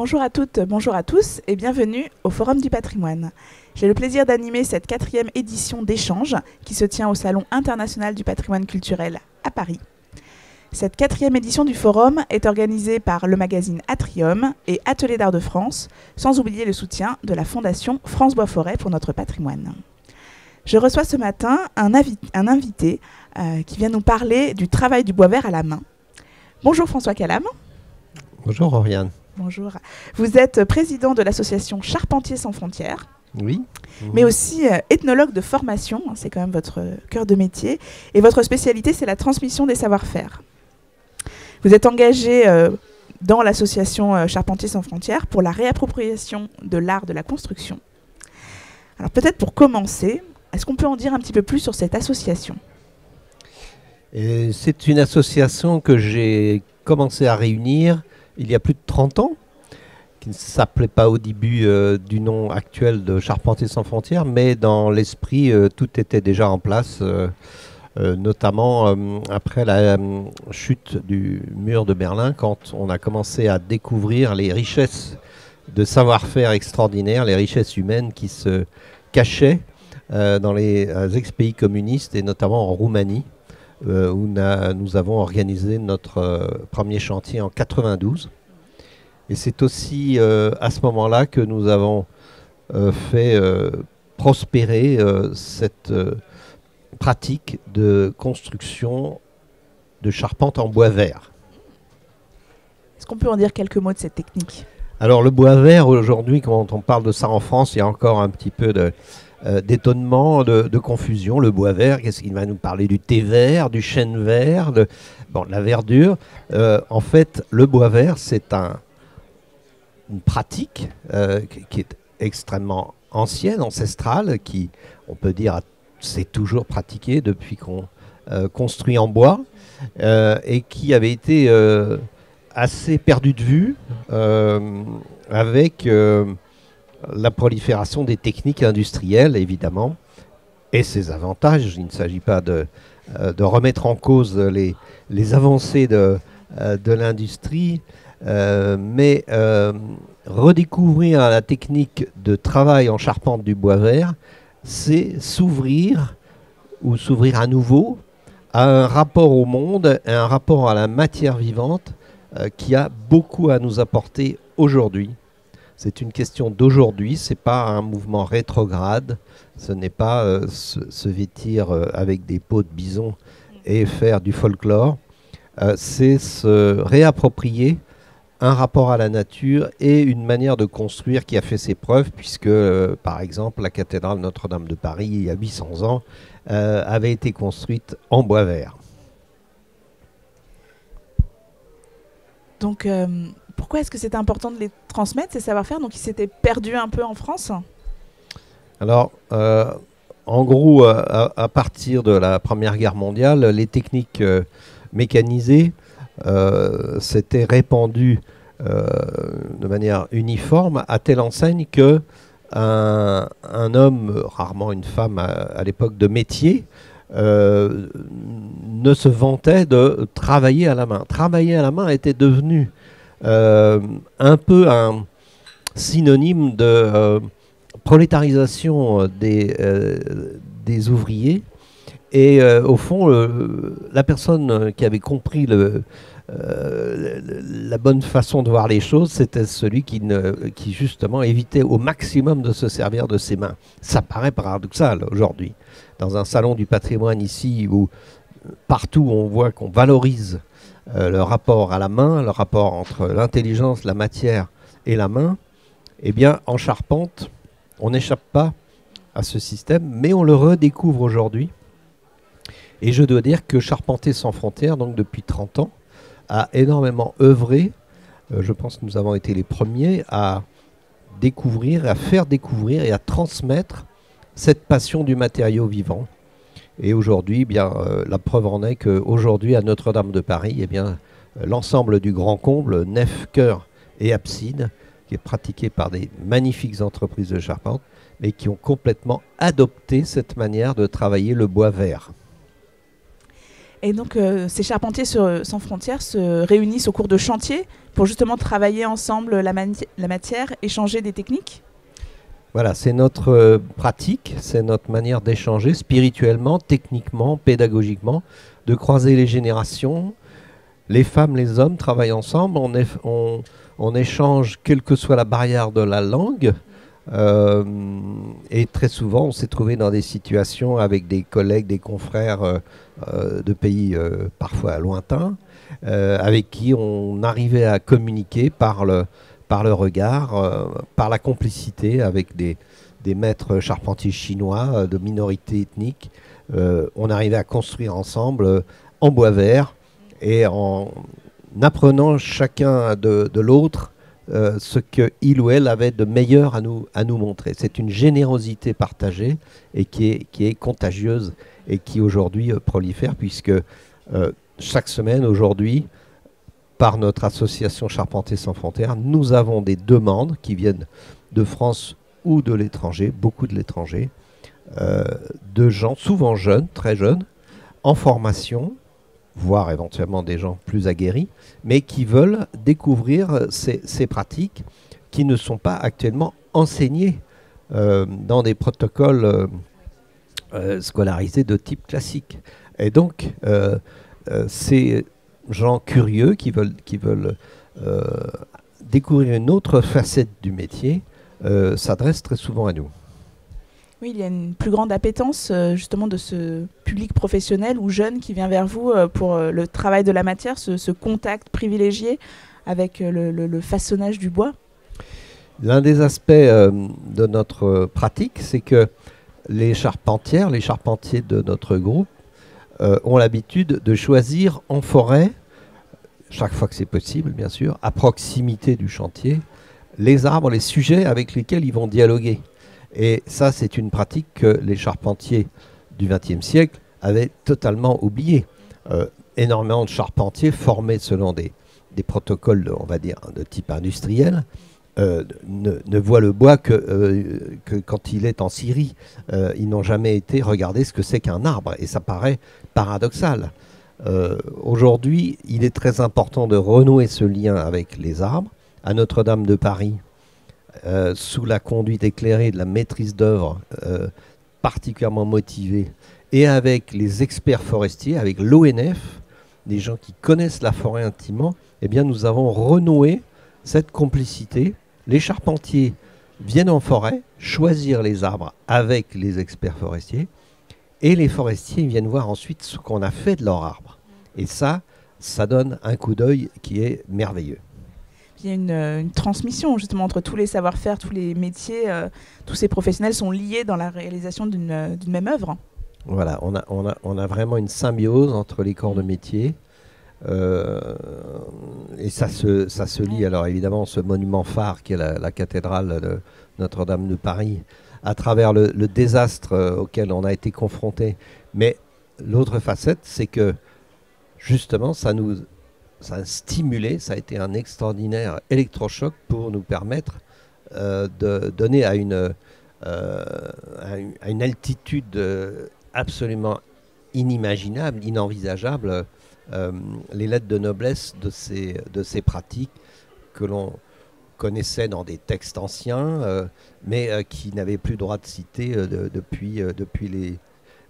Bonjour à toutes, bonjour à tous et bienvenue au Forum du patrimoine. J'ai le plaisir d'animer cette 4e édition d'échange qui se tient au Salon international du patrimoine culturel à Paris. Cette 4e édition du Forum est organisée par le magazine Atrium et Atelier d'Art de France, sans oublier le soutien de la Fondation France Bois Forêt pour notre patrimoine. Je reçois ce matin un invité qui vient nous parler du travail du bois vert à la main. Bonjour François Calam. Bonjour Oriane. Bonjour. Vous êtes président de l'association Charpentiers sans frontières. Oui. Mais aussi ethnologue de formation, c'est quand même votre cœur de métier. Et votre spécialité, c'est la transmission des savoir-faire. Vous êtes engagé dans l'association Charpentiers sans frontières pour la réappropriation de l'art de la construction. Alors peut-être pour commencer, est-ce qu'on peut en dire un petit peu plus sur cette association ? C'est une association que j'ai commencé à réunir il y a plus de 30 ans, qui ne s'appelait pas au début du nom actuel de Charpentiers sans frontières, mais dans l'esprit, tout était déjà en place, notamment après la chute du mur de Berlin, quand on a commencé à découvrir les richesses de savoir-faire extraordinaires, les richesses humaines qui se cachaient dans les ex-pays communistes, et notamment en Roumanie, où nous avons organisé notre premier chantier en 92. Et c'est aussi à ce moment-là que nous avons fait prospérer cette pratique de construction de charpente en bois vert. Est-ce qu'on peut en dire quelques mots de cette technique ? Alors le bois vert, aujourd'hui, quand on parle de ça en France, il y a encore un petit peu d'étonnement, de confusion. Le bois vert, qu'est-ce qu'il va nous parler? Du thé vert, du chêne vert, de la verdure. En fait, le bois vert, c'est une pratique qui est extrêmement ancienne, ancestrale, qui, on peut dire, s'est toujours pratiquée depuis qu'on construit en bois, et qui avait été assez perdue de vue avec la prolifération des techniques industrielles, évidemment, et ses avantages. Il ne s'agit pas de remettre en cause les avancées de l'industrie, mais redécouvrir la technique de travail en charpente du bois vert, c'est s'ouvrir à nouveau à un rapport au monde, à un rapport à la matière vivante qui a beaucoup à nous apporter aujourd'hui. C'est une question d'aujourd'hui, ce n'est pas un mouvement rétrograde, ce n'est pas se vêtir avec des peaux de bison et faire du folklore, c'est se réapproprier un rapport à la nature et une manière de construire qui a fait ses preuves, puisque par exemple la cathédrale Notre-Dame de Paris, il y a 800 ans, avait été construite en bois vert. Donc pourquoi est-ce que c'était important de les transmettre, ces savoir-faire, donc ils s'étaient perdus un peu en France ? Alors, en gros, à partir de la Première Guerre mondiale, les techniques mécanisées s'étaient répandues de manière uniforme, à telle enseigne que un homme, rarement une femme à l'époque de métier, ne se vantait de travailler à la main. Travailler à la main était devenu un peu un synonyme de prolétarisation des ouvriers. Et au fond, la personne qui avait compris la bonne façon de voir les choses, c'était celui qui justement évitait au maximum de se servir de ses mains. Ça paraît paradoxal aujourd'hui. Dans un salon du patrimoine ici, où partout on voit qu'on valorise le rapport à la main, le rapport entre l'intelligence, la matière et la main, eh bien en charpente, on n'échappe pas à ce système, mais on le redécouvre aujourd'hui. Et je dois dire que Charpentiers sans frontières, donc depuis 30 ans, a énormément œuvré. Je pense que nous avons été les premiers à découvrir, à faire découvrir et à transmettre cette passion du matériau vivant. Et aujourd'hui, la preuve en est qu'aujourd'hui, à Notre-Dame de Paris, l'ensemble du grand comble, nef, chœur et abside, qui est pratiqué par des magnifiques entreprises de charpente, mais qui ont complètement adopté cette manière de travailler le bois vert. Et donc, ces charpentiers sans frontières se réunissent au cours de chantiers pour justement travailler ensemble la matière, échanger des techniques. Voilà, c'est notre pratique, c'est notre manière d'échanger spirituellement, techniquement, pédagogiquement, de croiser les générations. Les femmes, les hommes travaillent ensemble, on échange quelle que soit la barrière de la langue. Et très souvent, on s'est trouvé dans des situations avec des collègues, des confrères de pays parfois lointains, avec qui on arrivait à communiquer par le regard, par la complicité avec des maîtres charpentiers chinois de minorités ethniques. On arrivait à construire ensemble en bois vert et en apprenant chacun de l'autre ce qu'il ou elle avait de meilleur à nous montrer. C'est une générosité partagée et qui est contagieuse et qui aujourd'hui prolifère, puisque chaque semaine aujourd'hui, par notre association Charpentiers sans frontières, nous avons des demandes qui viennent de France ou de l'étranger, beaucoup de l'étranger, de gens souvent jeunes, très jeunes, en formation, voire éventuellement des gens plus aguerris, mais qui veulent découvrir ces pratiques qui ne sont pas actuellement enseignées dans des protocoles scolarisés de type classique. Et donc, ces gens curieux qui veulent découvrir une autre facette du métier s'adressent très souvent à nous. Oui, il y a une plus grande appétence justement de ce public professionnel ou jeune qui vient vers vous pour le travail de la matière, ce contact privilégié avec le façonnage du bois. L'un des aspects de notre pratique, c'est que les charpentières, les charpentiers de notre groupe ont l'habitude de choisir en forêt, chaque fois que c'est possible bien sûr, à proximité du chantier, les arbres, les sujets avec lesquels ils vont dialoguer. Et ça, c'est une pratique que les charpentiers du XXe siècle avaient totalement oubliée. Énormément de charpentiers formés selon des protocoles, on va dire, de type industriel, ne voient le bois que quand il est en scierie. Ils n'ont jamais été regarder ce que c'est qu'un arbre. Et ça paraît paradoxal. Aujourd'hui, il est très important de renouer ce lien avec les arbres. À Notre-Dame de Paris, sous la conduite éclairée de la maîtrise d'œuvre particulièrement motivée, et avec les experts forestiers, avec l'ONF, des gens qui connaissent la forêt intimement, eh bien nous avons renoué cette complicité. Les charpentiers viennent en forêt choisir les arbres avec les experts forestiers, et les forestiers viennent voir ensuite ce qu'on a fait de leurs arbres. Et ça donne un coup d'œil qui est merveilleux. Il y a une transmission justement entre tous les savoir-faire, tous les métiers, tous ces professionnels sont liés dans la réalisation d'une même œuvre. Voilà, on a vraiment une symbiose entre les corps de métier. Et ça se lie, alors évidemment, ce monument phare qui est la cathédrale de Notre-Dame de Paris, à travers le désastre auquel on a été confronté. Mais l'autre facette, c'est que justement, ça a stimulé, ça a été un extraordinaire électrochoc pour nous permettre de donner à une altitude absolument inimaginable, inenvisageable, les lettres de noblesse de ces pratiques que l'on connaissait dans des textes anciens, mais qui n'avaient plus droit de citer depuis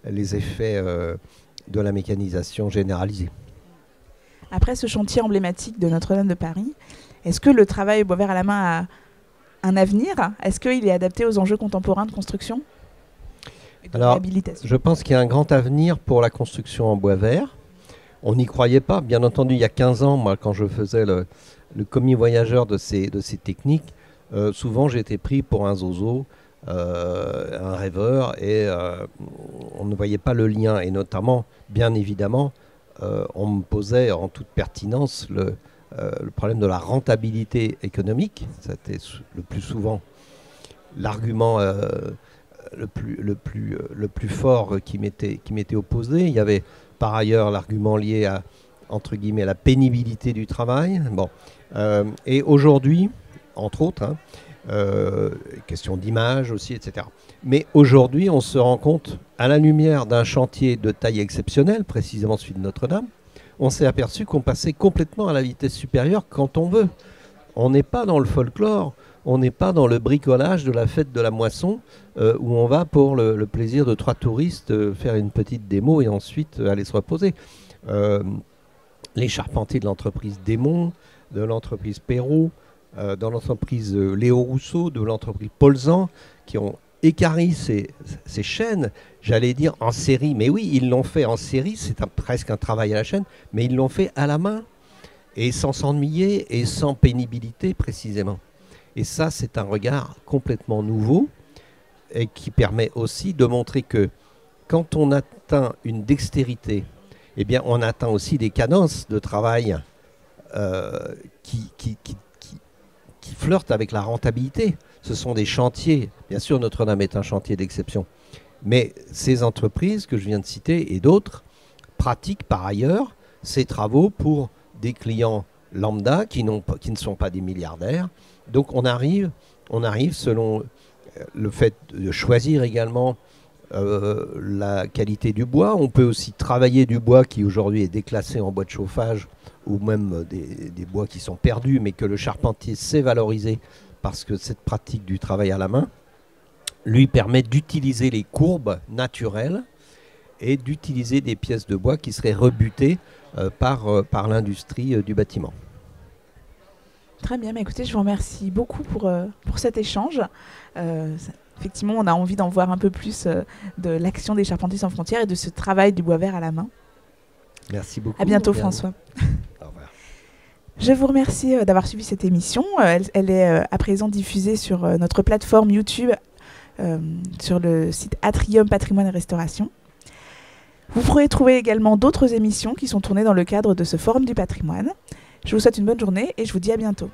les effets de la mécanisation généralisée. Après ce chantier emblématique de Notre-Dame de Paris, est-ce que le travail bois vert à la main a un avenir? Est-ce qu'il est adapté aux enjeux contemporains de construction et de réhabilitation? Je pense qu'il y a un grand avenir pour la construction en bois vert. On n'y croyait pas. Bien entendu, il y a 15 ans, moi, quand je faisais le commis voyageur de ces techniques, souvent j'étais pris pour un zozo, un rêveur, et on ne voyait pas le lien. Et notamment, bien évidemment, on me posait en toute pertinence le problème de la rentabilité économique. C'était le plus souvent l'argument le plus fort qui m'était opposé. Il y avait par ailleurs l'argument lié à, entre guillemets, la pénibilité du travail. Bon. Et aujourd'hui, entre autres, question d'image aussi, etc. Mais aujourd'hui, on se rend compte, à la lumière d'un chantier de taille exceptionnelle, précisément celui de Notre-Dame, on s'est aperçu qu'on passait complètement à la vitesse supérieure quand on veut. On n'est pas dans le folklore, on n'est pas dans le bricolage de la fête de la moisson, où on va pour le plaisir de 3 touristes faire une petite démo et ensuite aller se reposer. Les charpentiers de l'entreprise Démon, de l'entreprise Perrault, de l'entreprise Léo Rousseau, de l'entreprise Paulzan, qui ont équarri ces chaînes, j'allais dire en série. Mais oui, ils l'ont fait en série, c'est presque un travail à la chaîne, mais ils l'ont fait à la main, et sans s'ennuyer, et sans pénibilité précisément. Et ça, c'est un regard complètement nouveau, et qui permet aussi de montrer que quand on atteint une dextérité, eh bien, on atteint aussi des cadences de travail qui flirtent avec la rentabilité. Ce sont des chantiers. Bien sûr, Notre-Dame est un chantier d'exception. Mais ces entreprises que je viens de citer et d'autres pratiquent par ailleurs ces travaux pour des clients lambda qui ne sont pas des milliardaires. Donc on arrive selon le fait de choisir également la qualité du bois. On peut aussi travailler du bois qui aujourd'hui est déclassé en bois de chauffage ou même des bois qui sont perdus, mais que le charpentier sait valoriser parce que cette pratique du travail à la main lui permet d'utiliser les courbes naturelles et d'utiliser des pièces de bois qui seraient rebutées par l'industrie du bâtiment. Très bien, mais écoutez, je vous remercie beaucoup pour cet échange. Effectivement, on a envie d'en voir un peu plus de l'action des Charpentiers sans frontières et de ce travail du bois vert à la main. Merci beaucoup. À bientôt, François. Au revoir. Je vous remercie d'avoir suivi cette émission. Elle est à présent diffusée sur notre plateforme YouTube, sur le site Atrium Patrimoine et Restauration. Vous pourrez trouver également d'autres émissions qui sont tournées dans le cadre de ce Forum du patrimoine. Je vous souhaite une bonne journée et je vous dis à bientôt.